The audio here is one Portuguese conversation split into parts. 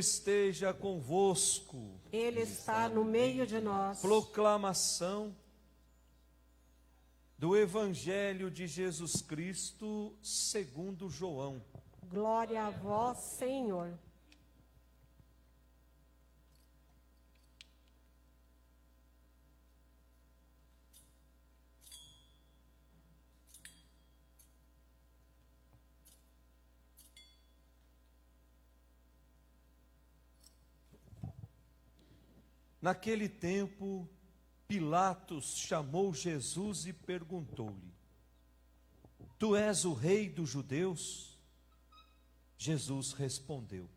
esteja convosco. Ele está no meio de nós. Proclamação do Evangelho de Jesus Cristo segundo João. Glória a vós, Senhor. Naquele tempo, Pilatos chamou Jesus e perguntou-lhe: Tu és o rei dos judeus? Jesus respondeu: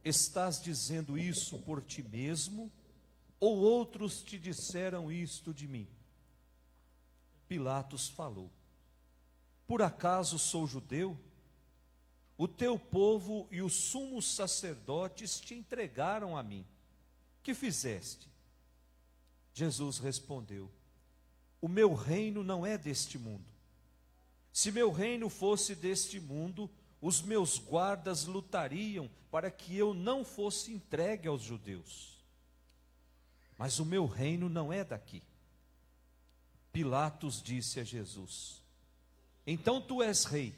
Estás dizendo isso por ti mesmo, ou outros te disseram isto de mim? Pilatos falou: Por acaso sou judeu? O teu povo e os sumos sacerdotes te entregaram a mim. Que fizeste? Jesus respondeu: O meu reino não é deste mundo. Se meu reino fosse deste mundo, os meus guardas lutariam para que eu não fosse entregue aos judeus. Mas o meu reino não é daqui. Pilatos disse a Jesus: Então tu és rei.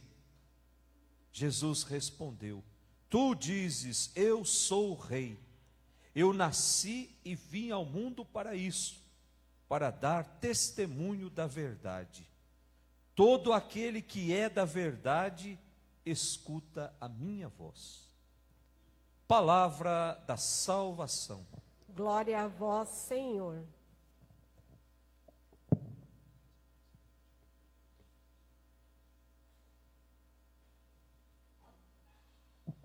Jesus respondeu: Tu dizes, eu sou rei. Eu nasci e vim ao mundo para isso, para dar testemunho da verdade. Todo aquele que é da verdade, escuta a minha voz. Palavra da salvação. Glória a vós, Senhor.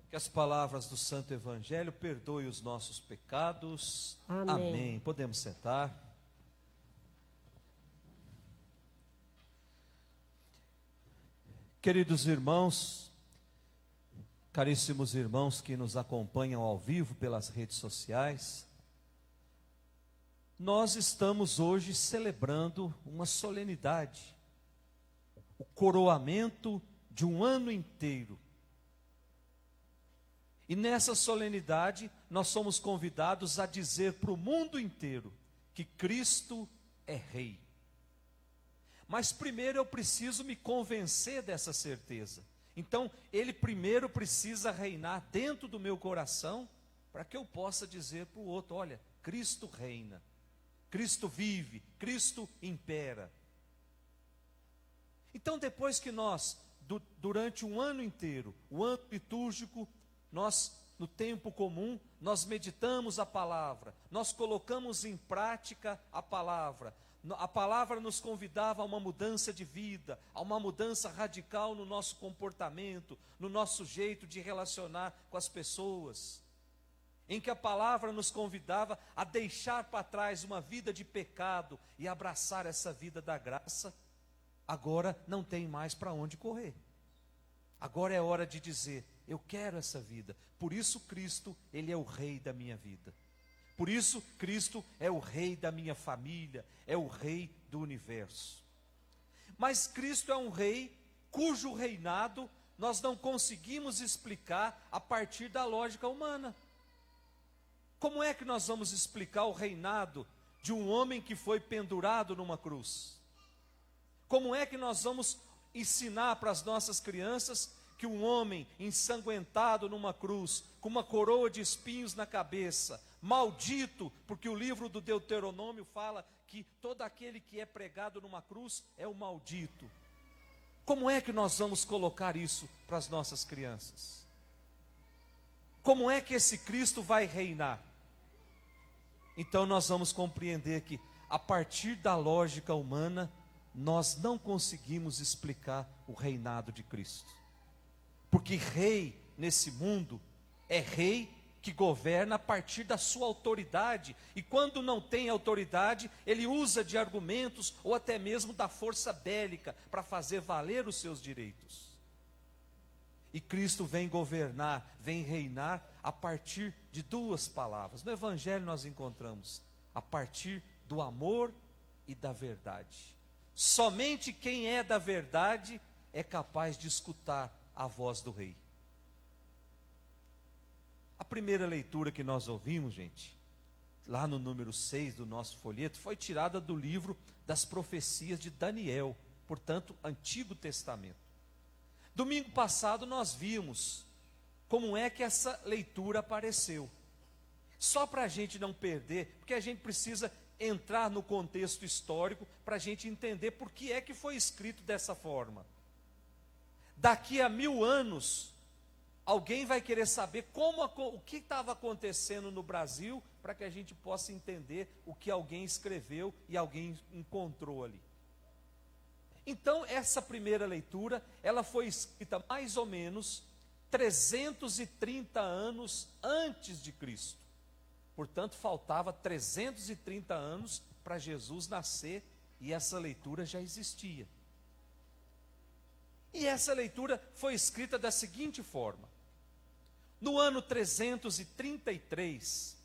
Que as palavras do Santo Evangelho perdoem os nossos pecados. Amém. Amém. Podemos sentar. Queridos irmãos, caríssimos irmãos que nos acompanham ao vivo pelas redes sociais, nós estamos hoje celebrando uma solenidade, o coroamento de um ano inteiro. E nessa solenidade, nós somos convidados a dizer para o mundo inteiro que Cristo é Rei. Mas primeiro eu preciso me convencer dessa certeza. Então, Ele primeiro precisa reinar dentro do meu coração, para que eu possa dizer para o outro: olha, Cristo reina, Cristo vive, Cristo impera. Então, depois que nós, durante um ano inteiro, o ano litúrgico, nós, no tempo comum, nós meditamos a palavra, nós colocamos em prática a palavra nos convidava a uma mudança de vida, a uma mudança radical no nosso comportamento, no nosso jeito de relacionar com as pessoas, em que a palavra nos convidava a deixar para trás uma vida de pecado e abraçar essa vida da graça. Agora não tem mais para onde correr. Agora é hora de dizer: eu quero essa vida. Por isso Cristo, Ele é o Rei da minha vida. Por isso Cristo é o Rei da minha família, é o Rei do universo. Mas Cristo é um Rei cujo reinado nós não conseguimos explicar a partir da lógica humana. Como é que nós vamos explicar o reinado de um homem que foi pendurado numa cruz? Como é que nós vamos ensinar para as nossas crianças que um homem ensanguentado numa cruz, com uma coroa de espinhos na cabeça, maldito, porque o livro do Deuteronômio fala que todo aquele que é pregado numa cruz é o maldito. Como é que nós vamos colocar isso para as nossas crianças? Como é que esse Cristo vai reinar? Então nós vamos compreender que, a partir da lógica humana, nós não conseguimos explicar o reinado de Cristo. Porque rei nesse mundo é rei que governa a partir da sua autoridade, e quando não tem autoridade, ele usa de argumentos ou até mesmo da força bélica para fazer valer os seus direitos. E Cristo vem governar, vem reinar a partir de duas palavras. No Evangelho nós encontramos: a partir do amor e da verdade. Somente quem é da verdade é capaz de escutar a voz do Rei. primeira leitura que nós ouvimos, gente, lá no número 6 do nosso folheto, foi tirada do livro das profecias de Daniel, portanto, Antigo Testamento. Domingo passado nós vimos como é que essa leitura apareceu. Só para a gente não perder, porque a gente precisa entrar no contexto histórico para a gente entender por que é que foi escrito dessa forma. Daqui a 1000 anos, alguém vai querer saber o que estava acontecendo no Brasil, para que a gente possa entender o que alguém escreveu e alguém encontrou ali. Então, essa primeira leitura, ela foi escrita mais ou menos 330 anos antes de Cristo. Portanto, faltava 330 anos para Jesus nascer, e essa leitura já existia. E essa leitura foi escrita da seguinte forma: no ano 333,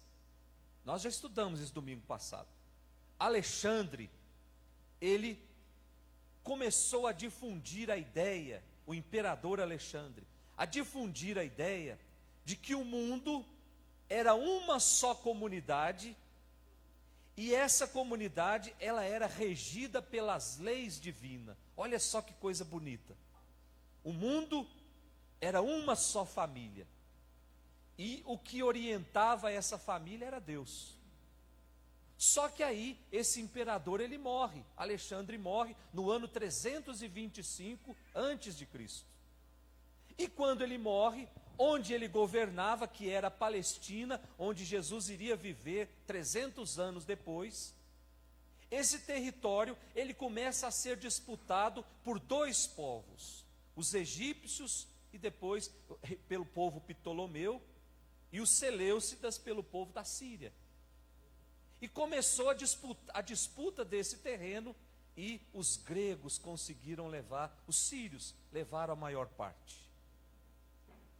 nós já estudamos isso domingo passado, Alexandre, ele começou a difundir a ideia, o imperador Alexandre, a difundir a ideia de que o mundo era uma só comunidade, e essa comunidade, ela era regida pelas leis divinas. Olha só que coisa bonita. O mundo era uma só família, e o que orientava essa família era Deus. Só que aí, esse imperador, ele morre, Alexandre morre no ano 325 antes de Cristo. E quando ele morre, onde ele governava, que era a Palestina, onde Jesus iria viver 300 anos depois, esse território, ele começa a ser disputado por dois povos, os egípcios, e depois pelo povo Ptolomeu, e os Seleucidas pelo povo da Síria. E começou a disputa desse terreno, e os gregos conseguiram levar, os sírios levaram a maior parte.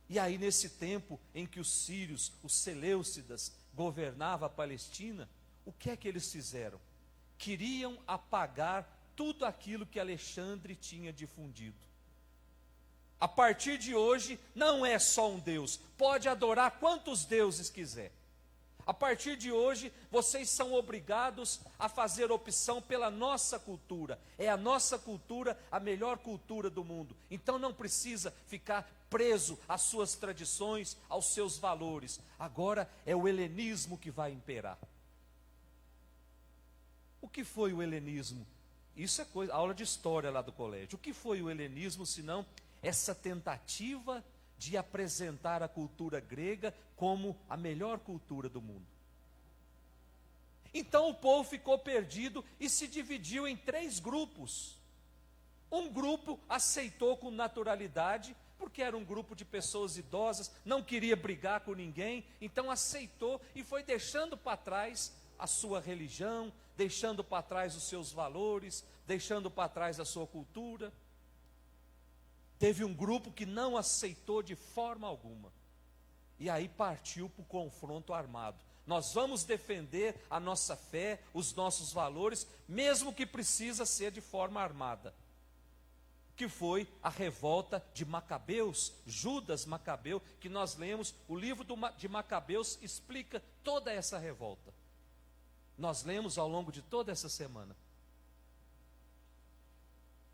E aí, nesse tempo em que os sírios, os Seleucidas, governavam a Palestina, o que é que eles fizeram? Queriam apagar tudo aquilo que Alexandre tinha difundido. A partir de hoje, não é só um Deus, pode adorar quantos deuses quiser. A partir de hoje, vocês são obrigados a fazer opção pela nossa cultura. É a nossa cultura a melhor cultura do mundo. Então não precisa ficar preso às suas tradições, aos seus valores. Agora é o helenismo que vai imperar. O que foi o helenismo? Isso é aula de história lá do colégio. O que foi o helenismo, senão essa tentativa de apresentar a cultura grega como a melhor cultura do mundo? Então o povo ficou perdido e se dividiu em 3 grupos. Um grupo aceitou com naturalidade, porque era um grupo de pessoas idosas, não queria brigar com ninguém, então aceitou e foi deixando para trás a sua religião, deixando para trás os seus valores, deixando para trás a sua cultura. Teve um grupo que não aceitou de forma alguma, e aí partiu para o confronto armado. Nós vamos defender a nossa fé, os nossos valores, mesmo que precisa ser de forma armada. Que foi a revolta de Macabeus, Judas Macabeu, que nós lemos, o livro de Macabeus explica toda essa revolta. Nós lemos ao longo de toda essa semana.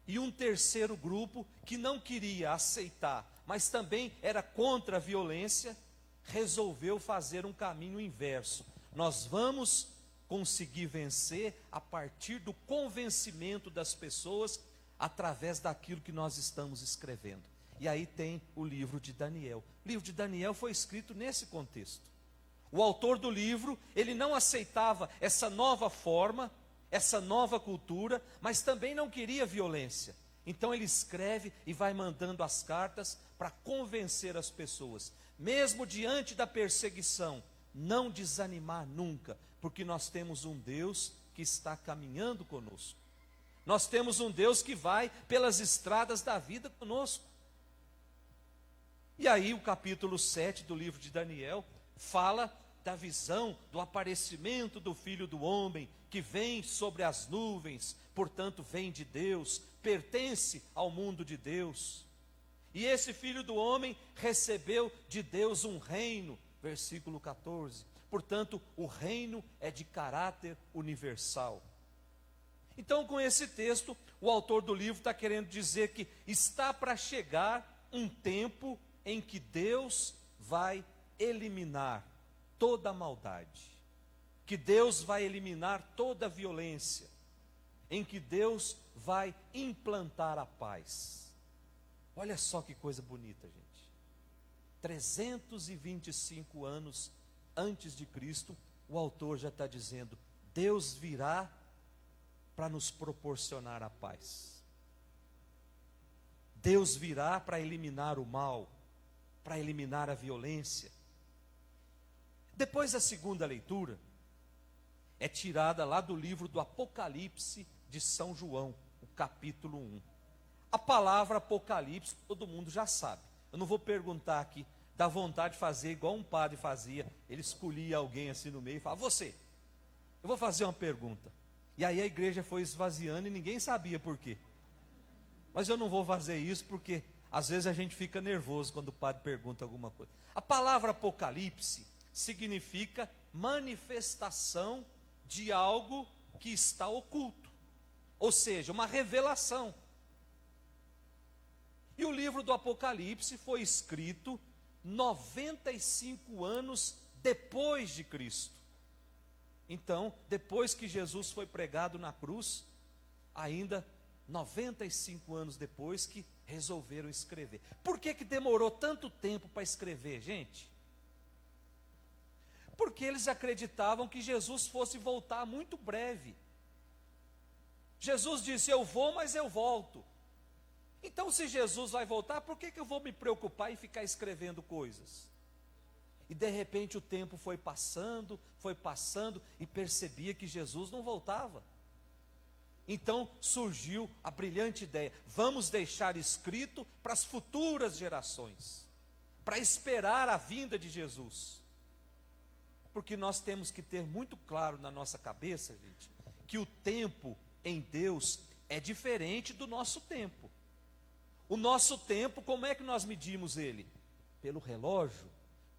E um terceiro grupo, que não queria aceitar, mas também era contra a violência, resolveu fazer um caminho inverso. Nós vamos conseguir vencer a partir do convencimento das pessoas, através daquilo que nós estamos escrevendo. E aí tem o livro de Daniel. O livro de Daniel foi escrito nesse contexto. O autor do livro, ele não aceitava essa nova forma, essa nova cultura, mas também não queria violência. Então ele escreve e vai mandando as cartas para convencer as pessoas, mesmo diante da perseguição, não desanimar nunca, porque nós temos um Deus que está caminhando conosco. Nós temos um Deus que vai pelas estradas da vida conosco. E aí o capítulo 7 do livro de Daniel fala da visão do aparecimento do Filho do Homem, que vem sobre as nuvens, portanto vem de Deus, pertence ao mundo de Deus. E esse Filho do Homem recebeu de Deus um reino, versículo 14. Portanto, o reino é de caráter universal. Então, com esse texto, o autor do livro está querendo dizer que está para chegar um tempo em que Deus vai eliminar toda a maldade, que Deus vai eliminar toda a violência, em que Deus vai implantar a paz. Olha só que coisa bonita, gente. 325 anos antes de Cristo, o autor já está dizendo: Deus virá para nos proporcionar a paz. Deus virá para eliminar o mal, para eliminar a violência. Depois da segunda leitura, é tirada lá do livro do Apocalipse de São João, o capítulo 1. A palavra Apocalipse todo mundo já sabe. Eu não vou perguntar aqui, dá vontade de fazer igual um padre fazia. Ele escolhia alguém assim no meio e falava: você, eu vou fazer uma pergunta. E aí a igreja foi esvaziando e ninguém sabia por quê. Mas eu não vou fazer isso porque às vezes a gente fica nervoso quando o padre pergunta alguma coisa. A palavra Apocalipse significa manifestação de algo que está oculto, ou seja, uma revelação. E o livro do Apocalipse foi escrito 95 anos depois de Cristo. Então, depois que Jesus foi pregado na cruz, ainda 95 anos depois que resolveram escrever. Por que demorou tanto tempo para escrever, gente? Porque eles acreditavam que Jesus fosse voltar muito breve. Jesus disse: eu vou, mas eu volto. Então, se Jesus vai voltar, por que eu vou me preocupar em ficar escrevendo coisas? E de repente o tempo foi passando, e percebia que Jesus não voltava. Então surgiu a brilhante ideia: vamos deixar escrito para as futuras gerações, para esperar a vinda de Jesus. Porque nós temos que ter muito claro na nossa cabeça, gente, que o tempo em Deus é diferente do nosso tempo. O nosso tempo, como é que nós medimos ele? Pelo relógio.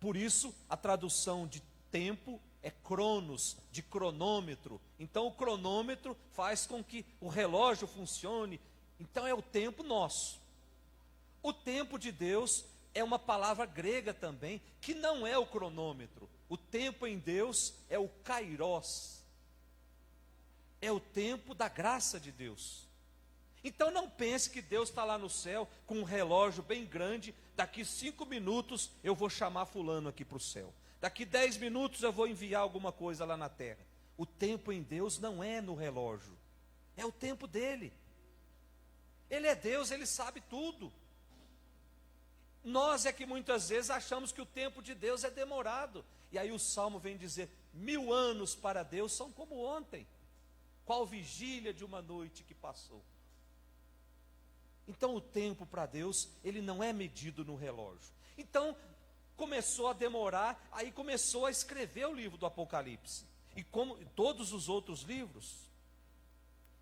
Por isso, a tradução de tempo é cronos, de cronômetro. Então, o cronômetro faz com que o relógio funcione. Então, é o tempo nosso. O tempo de Deus é uma palavra grega também, que não é o cronômetro. O tempo em Deus é o kairos. É o tempo da graça de Deus. Então não pense que Deus está lá no céu com um relógio bem grande. Daqui 5 minutos eu vou chamar fulano aqui para o céu. Daqui 10 minutos eu vou enviar alguma coisa lá na terra. O tempo em Deus não é no relógio. É o tempo dele. Ele é Deus, ele sabe tudo. Nós é que muitas vezes achamos que o tempo de Deus é demorado. E aí o Salmo vem dizer: 1000 anos para Deus são como ontem. Qual vigília de uma noite que passou. Então o tempo para Deus, ele não é medido no relógio. Então começou a demorar, aí começou a escrever o livro do Apocalipse. E como todos os outros livros.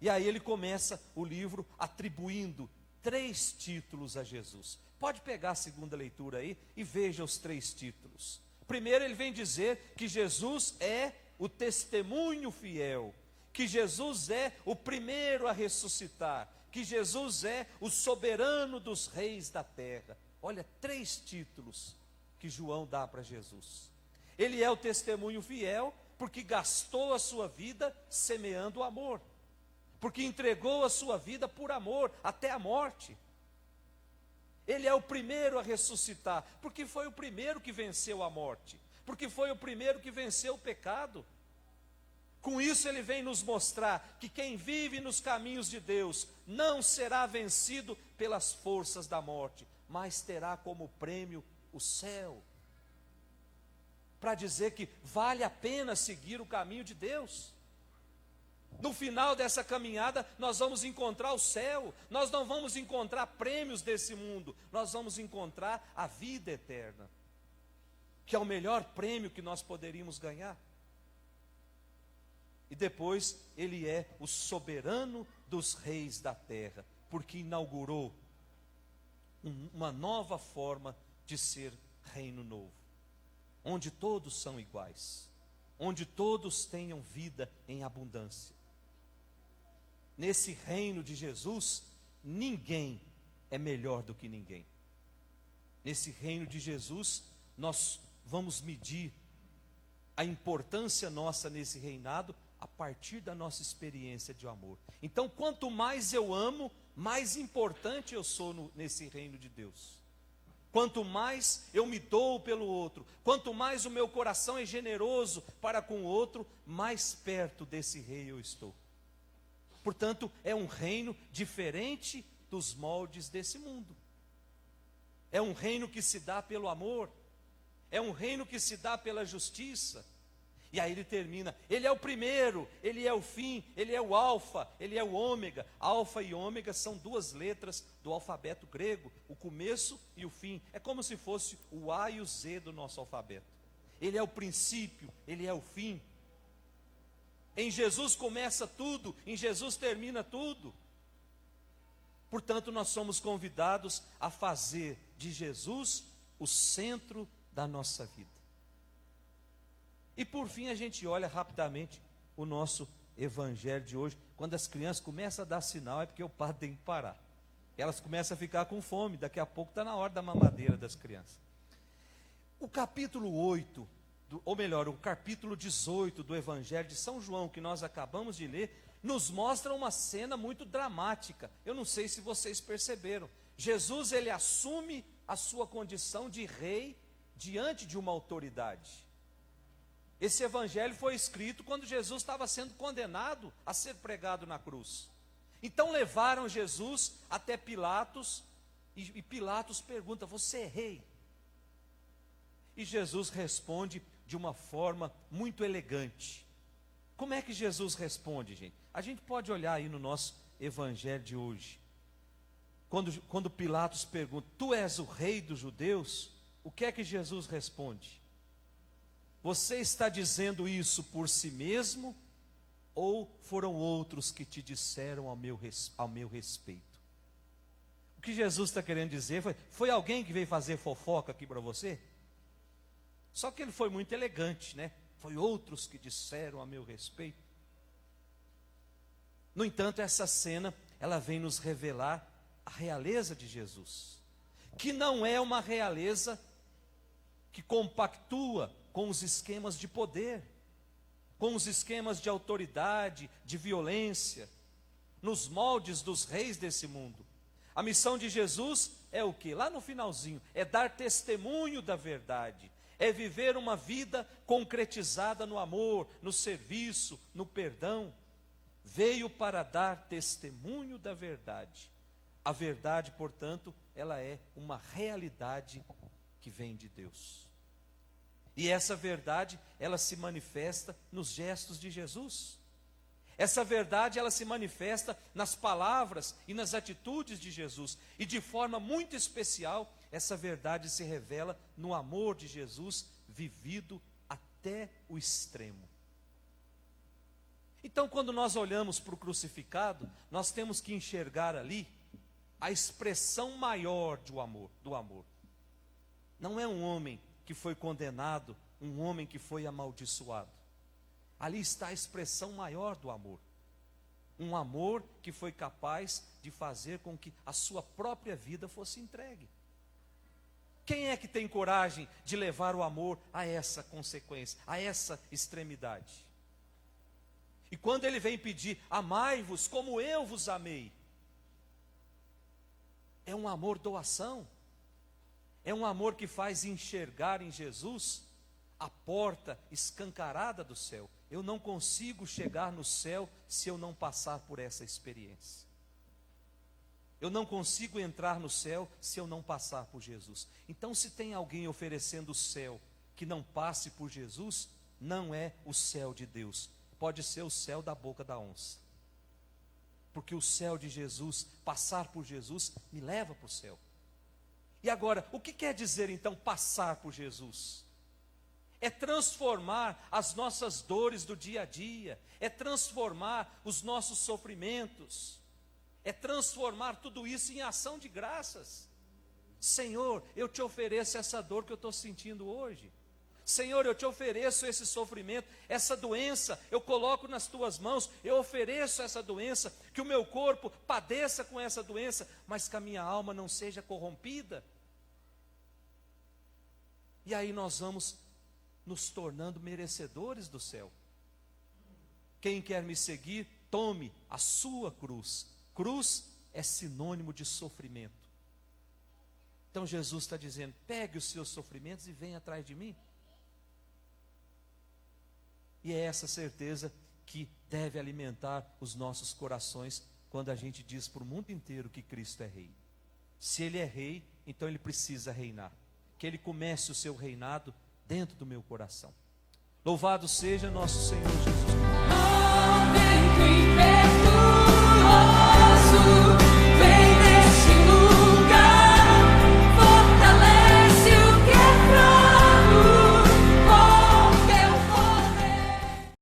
E aí ele começa o livro atribuindo 3 títulos a Jesus. Pode pegar a segunda leitura aí e veja os 3 títulos. Primeiro ele vem dizer que Jesus é o testemunho fiel, que Jesus é o primeiro a ressuscitar, que Jesus é o soberano dos reis da terra. Olha, 3 títulos que João dá para Jesus. Ele é o testemunho fiel, porque gastou a sua vida semeando o amor, porque entregou a sua vida por amor, até a morte. Ele é o primeiro a ressuscitar, porque foi o primeiro que venceu a morte, porque foi o primeiro que venceu o pecado. Com isso ele vem nos mostrar que quem vive nos caminhos de Deus não será vencido pelas forças da morte, mas terá como prêmio o céu. Para dizer que vale a pena seguir o caminho de Deus. No final dessa caminhada nós vamos encontrar o céu, nós não vamos encontrar prêmios desse mundo, nós vamos encontrar a vida eterna, que é o melhor prêmio que nós poderíamos ganhar. E depois ele é o soberano dos reis da terra, porque inaugurou uma nova forma de ser reino novo. onde todos são iguais, onde todos tenham vida em abundância. Nesse reino de Jesus, ninguém é melhor do que ninguém. Nesse reino de Jesus, nós vamos medir a importância nossa nesse reinado a partir da nossa experiência de amor. Então, quanto mais eu amo, mais importante eu sou nesse reino de Deus. Quanto mais eu me dou pelo outro, quanto mais o meu coração é generoso para com o outro, mais perto desse rei eu estou. Portanto, é um reino diferente dos moldes desse mundo. É um reino que se dá pelo amor. É um reino que se dá pela justiça. E aí ele termina, ele é o primeiro, ele é o fim, ele é o alfa, ele é o ômega. Alfa e ômega são duas letras do alfabeto grego, o começo e o fim. É como se fosse o A e o Z do nosso alfabeto. Ele é o princípio, ele é o fim. Em Jesus começa tudo, em Jesus termina tudo. Portanto, nós somos convidados a fazer de Jesus o centro da nossa vida. E por fim a gente olha rapidamente o nosso evangelho de hoje. Quando as crianças começam a dar sinal, é porque o padre tem que parar. Elas começam a ficar com fome, daqui a pouco está na hora da mamadeira das crianças. O capítulo 8, ou melhor, o capítulo 18 do evangelho de São João, que nós acabamos de ler, nos mostra uma cena muito dramática. Eu não sei se vocês perceberam. Jesus, ele assume a sua condição de rei diante de uma autoridade. Esse evangelho foi escrito quando Jesus estava sendo condenado a ser pregado na cruz. Então levaram Jesus até Pilatos, e Pilatos pergunta: você é rei? E Jesus responde de uma forma muito elegante. Como é que Jesus responde, gente? A gente pode olhar aí no nosso evangelho de hoje. Quando Pilatos pergunta: tu és o rei dos judeus? O que é que Jesus responde? Você está dizendo isso por si mesmo, ou foram outros que te disseram ao meu respeito? O que Jesus está querendo dizer foi alguém que veio fazer fofoca aqui para você? Só que ele foi muito elegante, né? Foi outros que disseram a meu respeito. No entanto, essa cena, ela vem nos revelar a realeza de Jesus, que não é uma realeza que compactua com os esquemas de poder, com os esquemas de autoridade, de violência, nos moldes dos reis desse mundo. A missão de Jesus é o quê? Lá no finalzinho, é dar testemunho da verdade, é viver uma vida concretizada no amor, no serviço, no perdão. Veio para dar testemunho da verdade. A verdade, portanto, ela é uma realidade que vem de Deus. E essa verdade, ela se manifesta nos gestos de Jesus. Essa verdade, ela se manifesta nas palavras e nas atitudes de Jesus. E de forma muito especial, essa verdade se revela no amor de Jesus, vivido até o extremo. Então, quando nós olhamos para o crucificado, nós temos que enxergar ali a expressão maior do amor. Não é um homem que foi condenado, um homem que foi amaldiçoado. Ali está a expressão maior do amor. Um amor que foi capaz de fazer com que a sua própria vida fosse entregue. Quem é que tem coragem de levar o amor a essa consequência, a essa extremidade? E quando ele vem pedir: amai-vos como eu vos amei, é um amor doação. É um amor que faz enxergar em Jesus a porta escancarada do céu. Eu não consigo chegar no céu se eu não passar por essa experiência. Eu não consigo entrar no céu se eu não passar por Jesus. Então, se tem alguém oferecendo o céu que não passe por Jesus, não é o céu de Deus. Pode ser o céu da boca da onça. Porque o céu de Jesus, passar por Jesus, me leva para o céu. E agora, o que quer dizer então passar por Jesus? É transformar as nossas dores do dia a dia, é transformar os nossos sofrimentos, é transformar tudo isso em ação de graças. Senhor, eu te ofereço essa dor que eu estou sentindo hoje. Senhor, eu te ofereço esse sofrimento, essa doença, eu coloco nas tuas mãos, eu ofereço essa doença, que o meu corpo padeça com essa doença, mas que a minha alma não seja corrompida. E aí nós vamos nos tornando merecedores do céu. Quem quer me seguir, tome a sua cruz. Cruz é sinônimo de sofrimento. Então Jesus está dizendo, pegue os seus sofrimentos e venha atrás de mim. E é essa certeza que deve alimentar os nossos corações quando a gente diz para o mundo inteiro que Cristo é rei. Se Ele é rei, então Ele precisa reinar. Que Ele comece o seu reinado dentro do meu coração. Louvado seja nosso Senhor Jesus Cristo.